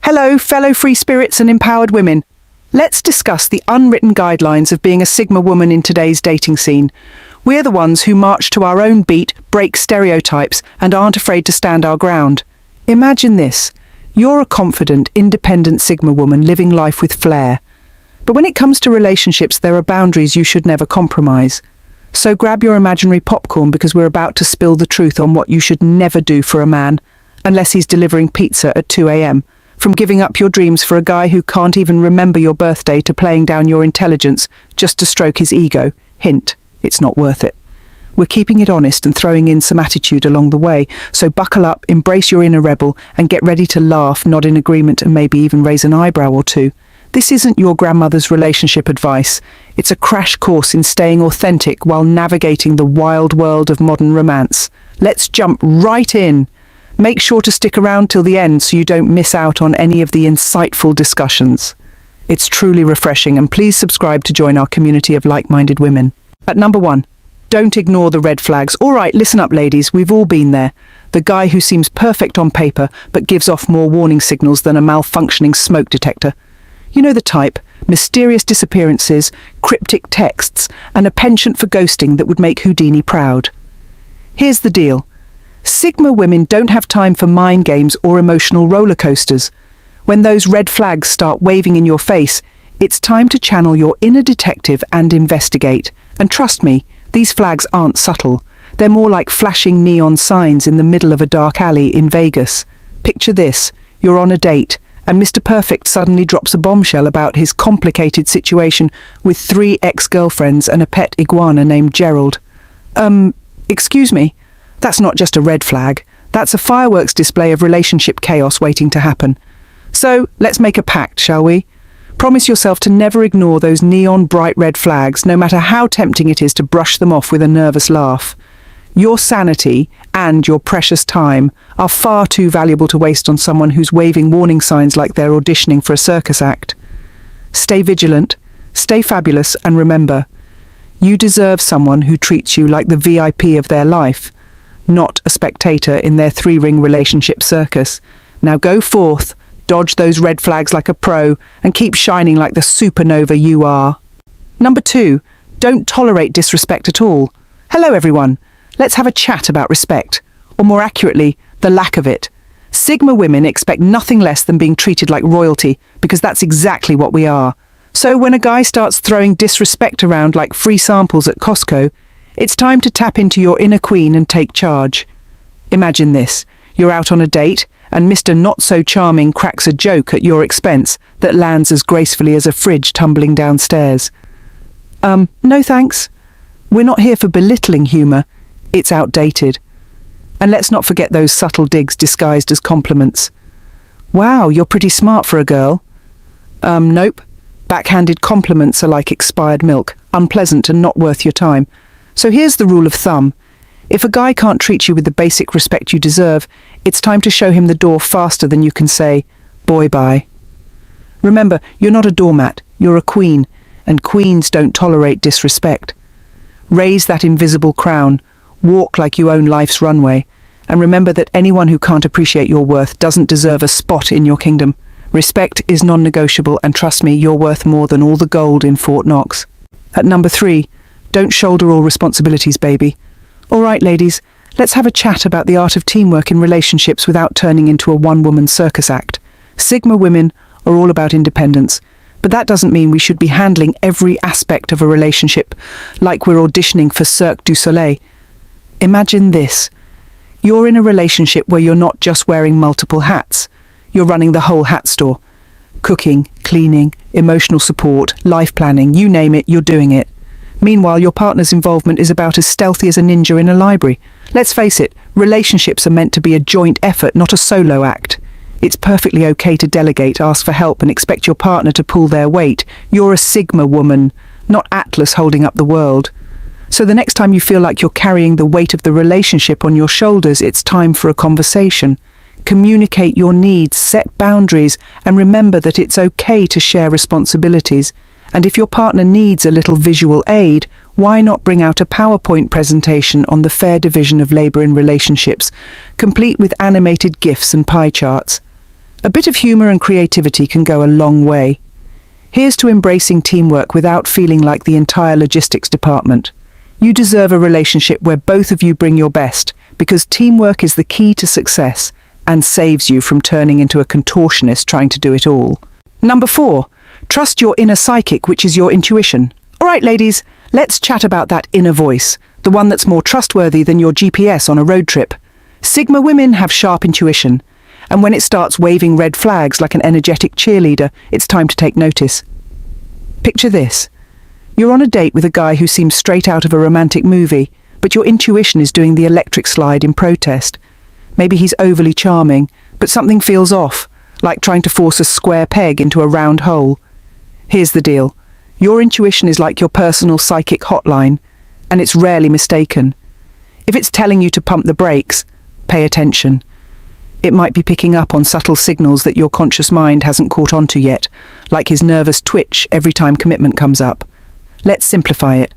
Hello, fellow free spirits and empowered women. Let's discuss the unwritten guidelines of being a Sigma woman in today's dating scene. We're the ones who march to our own beat, break stereotypes, and aren't afraid to stand our ground. Imagine this. You're a confident, independent Sigma woman living life with flair. But when it comes to relationships, there are boundaries you should never compromise. So grab your imaginary popcorn because we're about to spill the truth on what you should never do for a man, unless he's delivering pizza at 2 a.m. From giving up your dreams for a guy who can't even remember your birthday to playing down your intelligence just to stroke his ego. Hint, it's not worth it. We're keeping it honest and throwing in some attitude along the way, so buckle up, embrace your inner rebel, and get ready to laugh, nod in agreement, and maybe even raise an eyebrow or two. This isn't your grandmother's relationship advice. It's a crash course in staying authentic while navigating the wild world of modern romance. Let's jump right in. Make sure to stick around till the end so you don't miss out on any of the insightful discussions. It's truly refreshing, and please subscribe to join our community of like-minded women. At number 1, don't ignore the red flags. All right, listen up, ladies. We've all been there. The guy who seems perfect on paper but gives off more warning signals than a malfunctioning smoke detector. You know the type: mysterious disappearances, cryptic texts, and a penchant for ghosting that would make Houdini proud. Here's the deal. Sigma women don't have time for mind games or emotional roller coasters. When those red flags start waving in your face, it's time to channel your inner detective and investigate. And trust me, these flags aren't subtle. They're more like flashing neon signs in the middle of a dark alley in Vegas. Picture this: you're on a date, and Mr. Perfect suddenly drops a bombshell about his complicated situation with 3 ex-girlfriends and a pet iguana named Gerald. Excuse me? That's not just a red flag. That's a fireworks display of relationship chaos waiting to happen. So, let's make a pact, shall we? Promise yourself to never ignore those neon bright red flags, no matter how tempting it is to brush them off with a nervous laugh. Your sanity and your precious time are far too valuable to waste on someone who's waving warning signs like they're auditioning for a circus act. Stay vigilant, stay fabulous, and remember, you deserve someone who treats you like the VIP of their life, not a spectator in their 3-ring relationship circus. Now go forth, dodge those red flags like a pro, and keep shining like the supernova you are. Number 2, don't tolerate disrespect at all. Hello everyone, let's have a chat about respect, or more accurately, the lack of it. Sigma women expect nothing less than being treated like royalty, because that's exactly what we are. So when a guy starts throwing disrespect around like free samples at Costco, it's time to tap into your inner queen and take charge. Imagine this. You're out on a date, and Mr. Not-So-Charming cracks a joke at your expense that lands as gracefully as a fridge tumbling downstairs. No thanks. We're not here for belittling humour. It's outdated. And let's not forget those subtle digs disguised as compliments. Wow, you're pretty smart for a girl. Nope. Backhanded compliments are like expired milk, unpleasant and not worth your time. So here's the rule of thumb. If a guy can't treat you with the basic respect you deserve, it's time to show him the door faster than you can say, "Boy, bye." Remember, you're not a doormat, you're a queen, and queens don't tolerate disrespect. Raise that invisible crown, walk like you own life's runway, and remember that anyone who can't appreciate your worth doesn't deserve a spot in your kingdom. Respect is non-negotiable, and trust me, you're worth more than all the gold in Fort Knox. At number 3, don't shoulder all responsibilities, baby. All right, ladies, let's have a chat about the art of teamwork in relationships without turning into a one-woman circus act. Sigma women are all about independence, but that doesn't mean we should be handling every aspect of a relationship like we're auditioning for Cirque du Soleil. Imagine this. You're in a relationship where you're not just wearing multiple hats. You're running the whole hat store. Cooking, cleaning, emotional support, life planning, you name it, you're doing it. Meanwhile, your partner's involvement is about as stealthy as a ninja in a library. Let's face it, relationships are meant to be a joint effort, not a solo act. It's perfectly okay to delegate, ask for help, and expect your partner to pull their weight. You're a Sigma woman, not Atlas holding up the world. So the next time you feel like you're carrying the weight of the relationship on your shoulders, it's time for a conversation. Communicate your needs, set boundaries, and remember that it's okay to share responsibilities. And if your partner needs a little visual aid, why not bring out a PowerPoint presentation on the fair division of labor in relationships, complete with animated GIFs and pie charts? A bit of humor and creativity can go a long way. Here's to embracing teamwork without feeling like the entire logistics department. You deserve a relationship where both of you bring your best, because teamwork is the key to success and saves you from turning into a contortionist trying to do it all. Number 4, trust your inner psychic, which is your intuition. All right, ladies, let's chat about that inner voice, the one that's more trustworthy than your GPS on a road trip. Sigma women have sharp intuition, and when it starts waving red flags like an energetic cheerleader, it's time to take notice. Picture this. You're on a date with a guy who seems straight out of a romantic movie, but your intuition is doing the electric slide in protest. Maybe he's overly charming, but something feels off, like trying to force a square peg into a round hole. Here's the deal. Your intuition is like your personal psychic hotline, and it's rarely mistaken. If it's telling you to pump the brakes, pay attention. It might be picking up on subtle signals that your conscious mind hasn't caught on to yet, like his nervous twitch every time commitment comes up. Let's simplify it.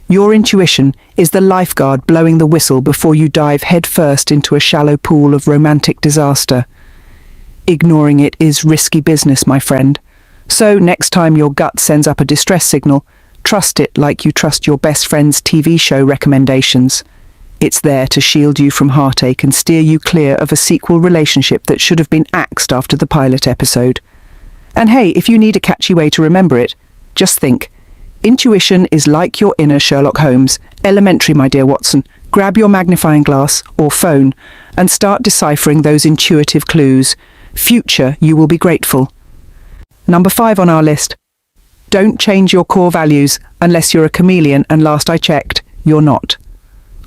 Your intuition is the lifeguard blowing the whistle before you dive headfirst into a shallow pool of romantic disaster. Ignoring it is risky business, my friend. So next time your gut sends up a distress signal, trust it like you trust your best friend's TV show recommendations. It's there to shield you from heartache and steer you clear of a sequel relationship that should have been axed after the pilot episode. And hey, if you need a catchy way to remember it, just think. Intuition is like your inner Sherlock Holmes. Elementary, my dear Watson. Grab your magnifying glass or phone and start deciphering those intuitive clues. Future, you will be grateful. Number 5 on our list. Don't change your core values unless you're a chameleon, and last I checked, you're not.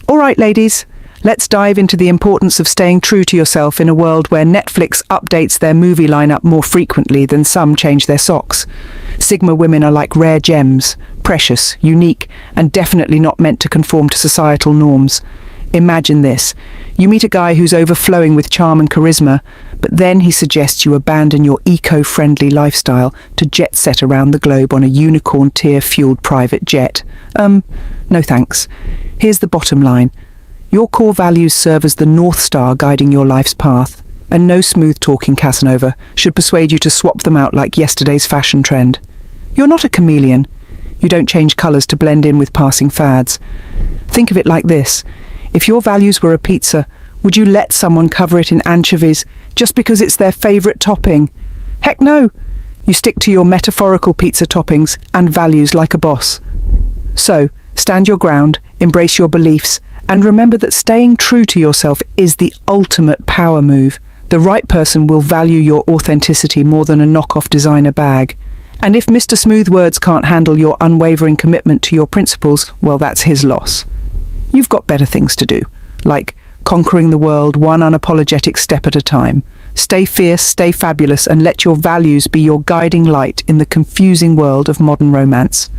All right, ladies, let's dive into the importance of staying true to yourself in a world where Netflix updates their movie lineup more frequently than some change their socks. Sigma women are like rare gems, precious, unique, and definitely not meant to conform to societal norms. Imagine this. You meet a guy who's overflowing with charm and charisma, but then he suggests you abandon your eco-friendly lifestyle to jet set around the globe on a unicorn tier-fueled private jet. No thanks. Here's the bottom line. Your core values serve as the North Star guiding your life's path, and no smooth-talking Casanova should persuade you to swap them out like yesterday's fashion trend. You're not a chameleon. You don't change colours to blend in with passing fads. Think of it like this. If your values were a pizza, would you let someone cover it in anchovies just because it's their favourite topping? Heck no! You stick to your metaphorical pizza toppings and values like a boss. So, stand your ground, embrace your beliefs, and remember that staying true to yourself is the ultimate power move. The right person will value your authenticity more than a knockoff designer bag. And if Mr. Smooth Words can't handle your unwavering commitment to your principles, well, that's his loss. You've got better things to do, like conquering the world one unapologetic step at a time. Stay fierce, stay fabulous, and let your values be your guiding light in the confusing world of modern romance.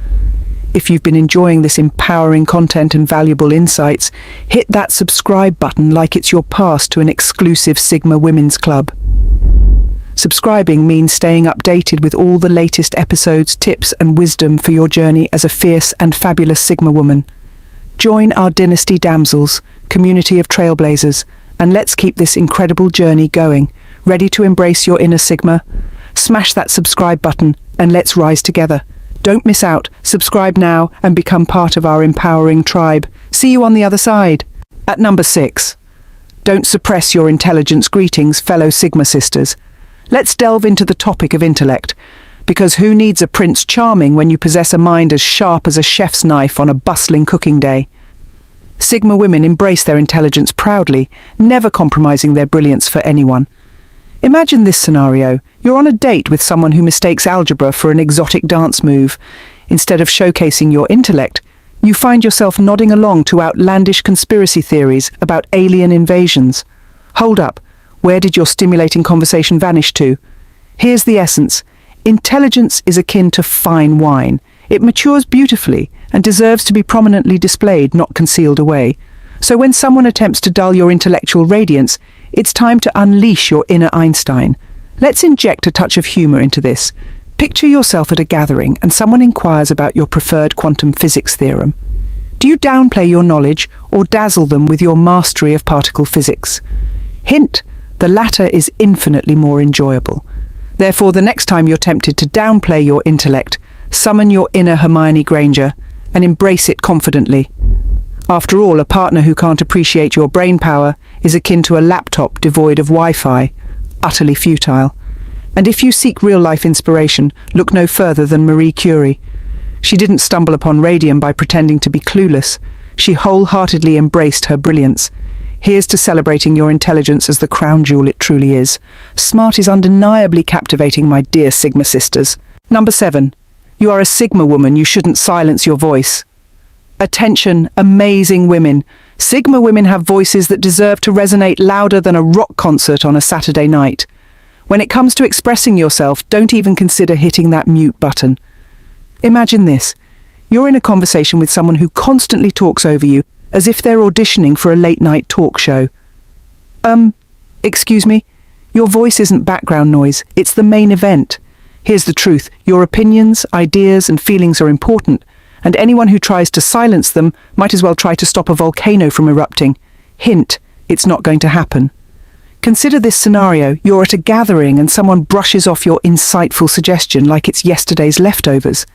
If you've been enjoying this empowering content and valuable insights, hit that subscribe button like it's your pass to an exclusive Sigma Women's Club. Subscribing means staying updated with all the latest episodes, tips, and wisdom for your journey as a fierce and fabulous Sigma woman. Join our Dynasty Damsels, community of trailblazers, and let's keep this incredible journey going. Ready to embrace your inner Sigma? Smash that subscribe button and let's rise together. Don't miss out. Subscribe now and become part of our empowering tribe. See you on the other side. At number 6. Don't suppress your intelligence. Greetings, fellow Sigma sisters. Let's delve into the topic of intellect. Because who needs a Prince Charming when you possess a mind as sharp as a chef's knife on a bustling cooking day? Sigma women embrace their intelligence proudly, never compromising their brilliance for anyone. Imagine this scenario. You're on a date with someone who mistakes algebra for an exotic dance move. Instead of showcasing your intellect, you find yourself nodding along to outlandish conspiracy theories about alien invasions. Hold up. Where did your stimulating conversation vanish to? Here's the essence. Intelligence is akin to fine wine. It matures beautifully and deserves to be prominently displayed, not concealed away. So when someone attempts to dull your intellectual radiance, it's time to unleash your inner Einstein. Let's inject a touch of humor into this. Picture yourself at a gathering and someone inquires about your preferred quantum physics theorem. Do you downplay your knowledge or dazzle them with your mastery of particle physics? Hint, The latter is infinitely more enjoyable. Therefore, the next time you're tempted to downplay your intellect, summon your inner Hermione Granger and embrace it confidently. After all, a partner who can't appreciate your brain power is akin to a laptop devoid of Wi-Fi, utterly futile. And if you seek real-life inspiration, look no further than Marie Curie. She didn't stumble upon radium by pretending to be clueless. She wholeheartedly embraced her brilliance. Here's to celebrating your intelligence as the crown jewel it truly is. Smart is undeniably captivating, my dear Sigma sisters. Number 7. You are a Sigma woman, you shouldn't silence your voice. Attention, amazing women. Sigma women have voices that deserve to resonate louder than a rock concert on a Saturday night. When it comes to expressing yourself, don't even consider hitting that mute button. Imagine this. You're in a conversation with someone who constantly talks over you, as if they're auditioning for a late-night talk show. Excuse me? Your voice isn't background noise, it's the main event. Here's the truth, your opinions, ideas, and feelings are important, and anyone who tries to silence them might as well try to stop a volcano from erupting. Hint, it's not going to happen. Consider this scenario. You're at a gathering and someone brushes off your insightful suggestion like it's yesterday's leftovers.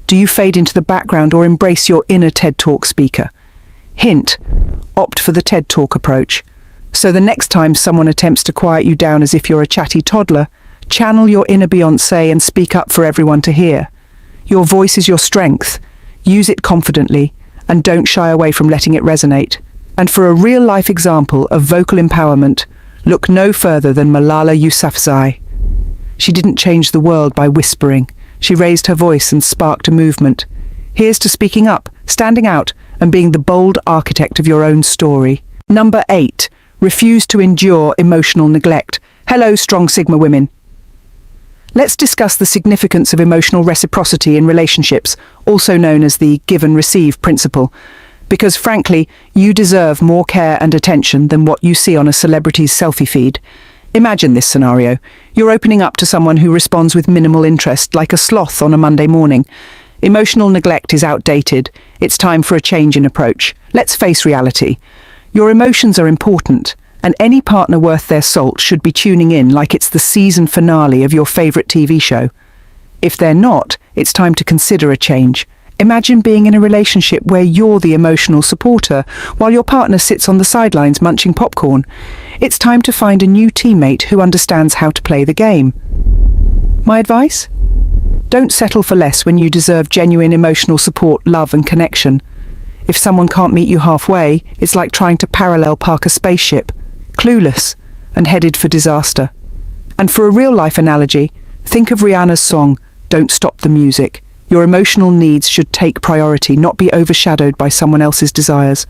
Do you fade into the background or embrace your inner TED Talk speaker? Hint, opt for the TED Talk approach. So the next time someone attempts to quiet you down as if you're a chatty toddler, channel your inner Beyoncé and speak up for everyone to hear. Your voice is your strength. Use it confidently and don't shy away from letting it resonate. And for a real-life example of vocal empowerment, look no further than Malala Yousafzai. She didn't change the world by whispering. She raised her voice and sparked a movement. Here's to speaking up, standing out, and being the bold architect of your own story. Number 8. Refuse to endure emotional neglect. Hello, strong Sigma women. Let's discuss the significance of emotional reciprocity in relationships, also known as the give and receive principle. Because frankly, you deserve more care and attention than what you see on a celebrity's selfie feed. Imagine this scenario. You're opening up to someone who responds with minimal interest, like a sloth on a Monday morning. Emotional neglect is outdated. It's time for a change in approach. Let's face reality. Your emotions are important, and any partner worth their salt should be tuning in like it's the season finale of your favorite TV show. If they're not, it's time to consider a change. Imagine being in a relationship where you're the emotional supporter, while your partner sits on the sidelines munching popcorn. It's time to find a new teammate who understands how to play the game. My advice? Don't settle for less when you deserve genuine emotional support, love, and connection. If someone can't meet you halfway, it's like trying to parallel park a spaceship, clueless and headed for disaster. And for a real-life analogy, think of Rihanna's song, Don't Stop the Music. Your emotional needs should take priority, not be overshadowed by someone else's desires.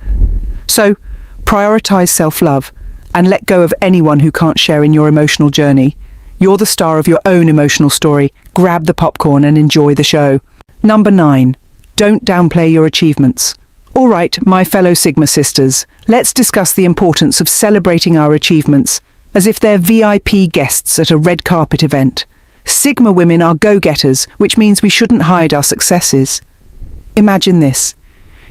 So, prioritize self-love and let go of anyone who can't share in your emotional journey. You're the star of your own emotional story. Grab the popcorn and enjoy the show. Number 9. Don't downplay your achievements. All right, my fellow Sigma sisters, let's discuss the importance of celebrating our achievements as if they're VIP guests at a red carpet event. Sigma women are go-getters, which means we shouldn't hide our successes. Imagine this.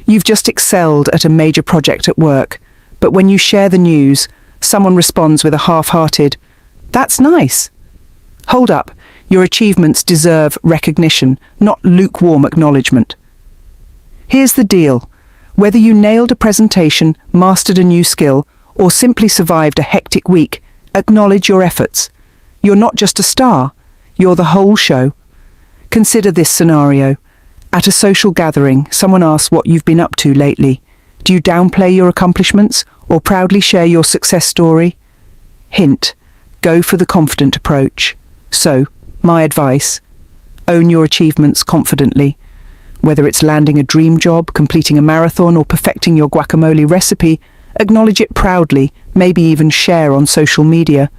You've just excelled at a major project at work, but when you share the news, someone responds with a half-hearted, "That's nice." Hold up, your achievements deserve recognition, not lukewarm acknowledgement. Here's the deal. Whether you nailed a presentation, mastered a new skill, or simply survived a hectic week, acknowledge your efforts. You're not just a star. You're the whole show. Consider this scenario. At a social gathering, someone asks what you've been up to lately. Do you downplay your accomplishments or proudly share your success story? Hint, go for the confident approach. So, my advice, own your achievements confidently. Whether it's landing a dream job, completing a marathon, or perfecting your guacamole recipe, acknowledge it proudly, maybe even share on social media.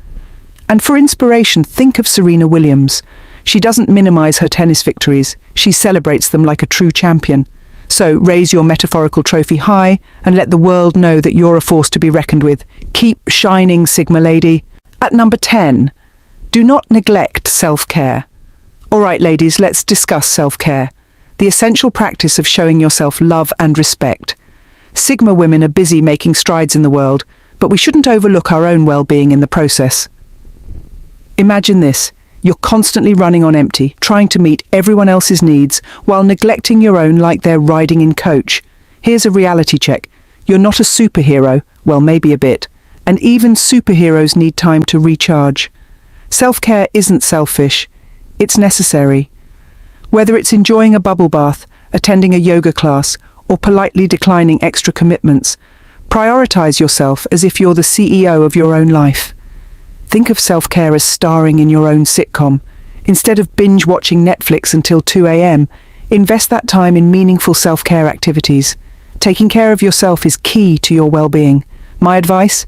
And for inspiration, think of Serena Williams. She doesn't minimize her tennis victories, she celebrates them like a true champion. So raise your metaphorical trophy high and let the world know that you're a force to be reckoned with. Keep shining, Sigma lady. At number 10, do not neglect self-care. All right, ladies, let's discuss self-care. The essential practice of showing yourself love and respect. Sigma women are busy making strides in the world, but we shouldn't overlook our own well-being in the process. Imagine this. You're constantly running on empty, trying to meet everyone else's needs while neglecting your own like they're riding in coach. Here's a reality check. You're not a superhero, well, maybe a bit, and even superheroes need time to recharge. Self-care isn't selfish, it's necessary. Whether it's enjoying a bubble bath, attending a yoga class, or politely declining extra commitments, prioritize yourself as if you're the CEO of your own life. Think of self-care as starring in your own sitcom. Instead of binge-watching Netflix until 2 a.m., invest that time in meaningful self-care activities. Taking care of yourself is key to your well-being. My advice?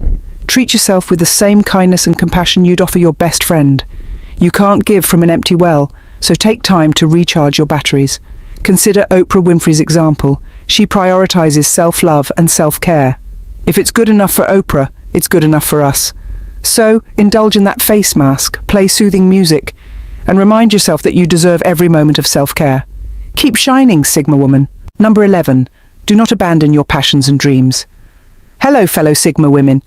Treat yourself with the same kindness and compassion you'd offer your best friend. You can't give from an empty well, so take time to recharge your batteries. Consider Oprah Winfrey's example. She prioritizes self-love and self-care. If it's good enough for Oprah, it's good enough for us. So, indulge in that face mask, play soothing music, and remind yourself that you deserve every moment of self-care. Keep shining, Sigma woman. Number 11. Do not abandon your passions and dreams. Hello, fellow Sigma women.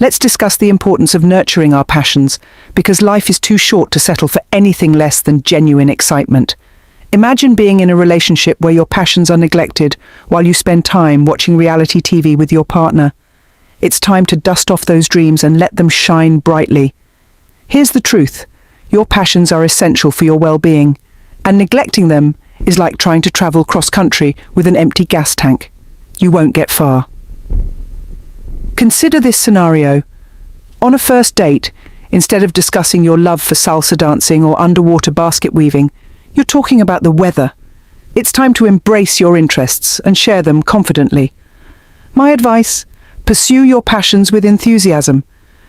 Let's discuss the importance of nurturing our passions, because life is too short to settle for anything less than genuine excitement. Imagine being in a relationship where your passions are neglected while you spend time watching reality TV with your partner. It's time to dust off those dreams and let them shine brightly. Here's the truth. Your passions are essential for your well-being, and neglecting them is like trying to travel cross-country with an empty gas tank. You won't get far. Consider this scenario. On a first date, instead of discussing your love for salsa dancing or underwater basket weaving, you're talking about the weather. It's time to embrace your interests and share them confidently. My advice? Pursue your passions with enthusiasm.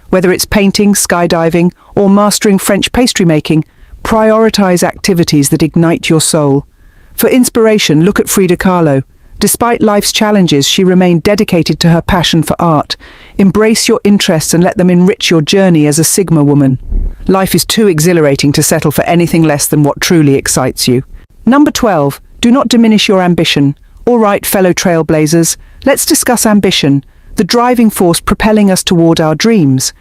Whether it's painting, skydiving, or mastering French pastry making, prioritize activities that ignite your soul. For inspiration, look at Frida Kahlo. Despite life's challenges, she remained dedicated to her passion for art. Embrace your interests and let them enrich your journey as a Sigma woman. Life is too exhilarating to settle for anything less than what truly excites you. Number 12. Do not diminish your ambition. All right, fellow trailblazers, let's discuss ambition, the driving force propelling us toward our dreams.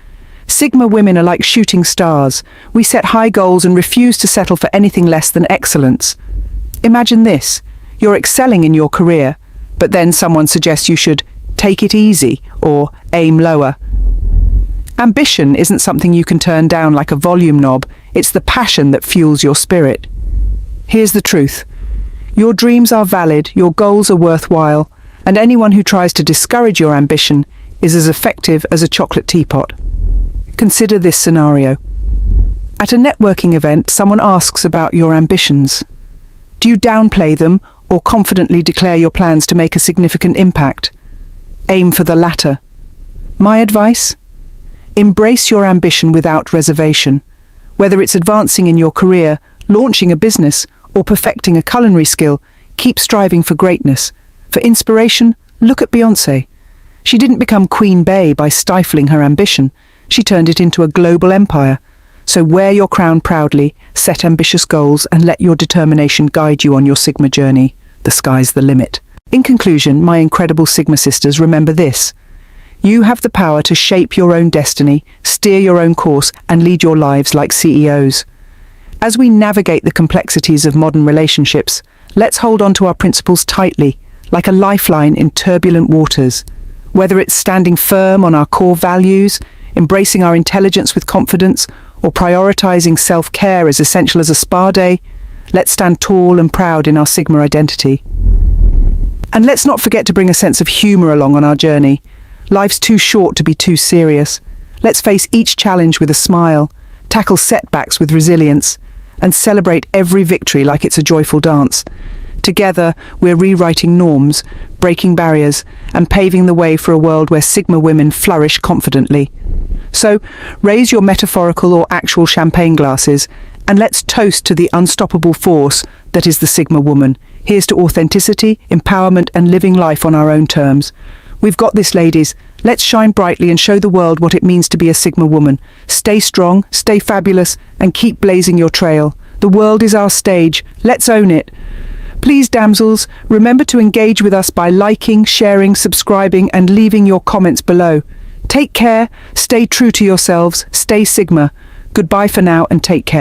Sigma women are like shooting stars. We set high goals and refuse to settle for anything less than excellence. Imagine this. You're excelling in your career, but then someone suggests you should take it easy or aim lower. Ambition isn't something you can turn down like a volume knob. It's the passion that fuels your spirit. Here's the truth. Your dreams are valid, your goals are worthwhile, and anyone who tries to discourage your ambition is as effective as a chocolate teapot. Consider this scenario. At a networking event, someone asks about your ambitions. Do you downplay them or confidently declare your plans to make a significant impact? Aim for the latter. My advice? Embrace your ambition without reservation. Whether it's advancing in your career, launching a business, or perfecting a culinary skill, keep striving for greatness. For inspiration, look at Beyoncé. She didn't become Queen Bey by stifling her ambition. She turned it into a global empire. So wear your crown proudly, set ambitious goals, and let your determination guide you on your Sigma journey. The sky's the limit. In conclusion, my incredible Sigma sisters, remember this. You have the power to shape your own destiny, steer your own course, and lead your lives like CEOs. As we navigate the complexities of modern relationships, let's hold on to our principles tightly, like a lifeline in turbulent waters. Whether it's standing firm on our core values, embracing our intelligence with confidence, or prioritizing self-care as essential as a spa day, let's stand tall and proud in our Sigma identity. And let's not forget to bring a sense of humor along on our journey. Life's too short to be too serious. Let's face each challenge with a smile, tackle setbacks with resilience, and celebrate every victory like it's a joyful dance. Together, we're rewriting norms, breaking barriers, and paving the way for a world where Sigma women flourish confidently. So, raise your metaphorical or actual champagne glasses, and let's toast to the unstoppable force that is the Sigma woman. Here's to authenticity, empowerment, and living life on our own terms. We've got this, ladies. Let's shine brightly and show the world what it means to be a Sigma woman. Stay strong, stay fabulous, and keep blazing your trail. The world is our stage. Let's own it. Please, damsels, remember to engage with us by liking, sharing, subscribing, and leaving your comments below. Take care, stay true to yourselves, stay Sigma. Goodbye for now and take care.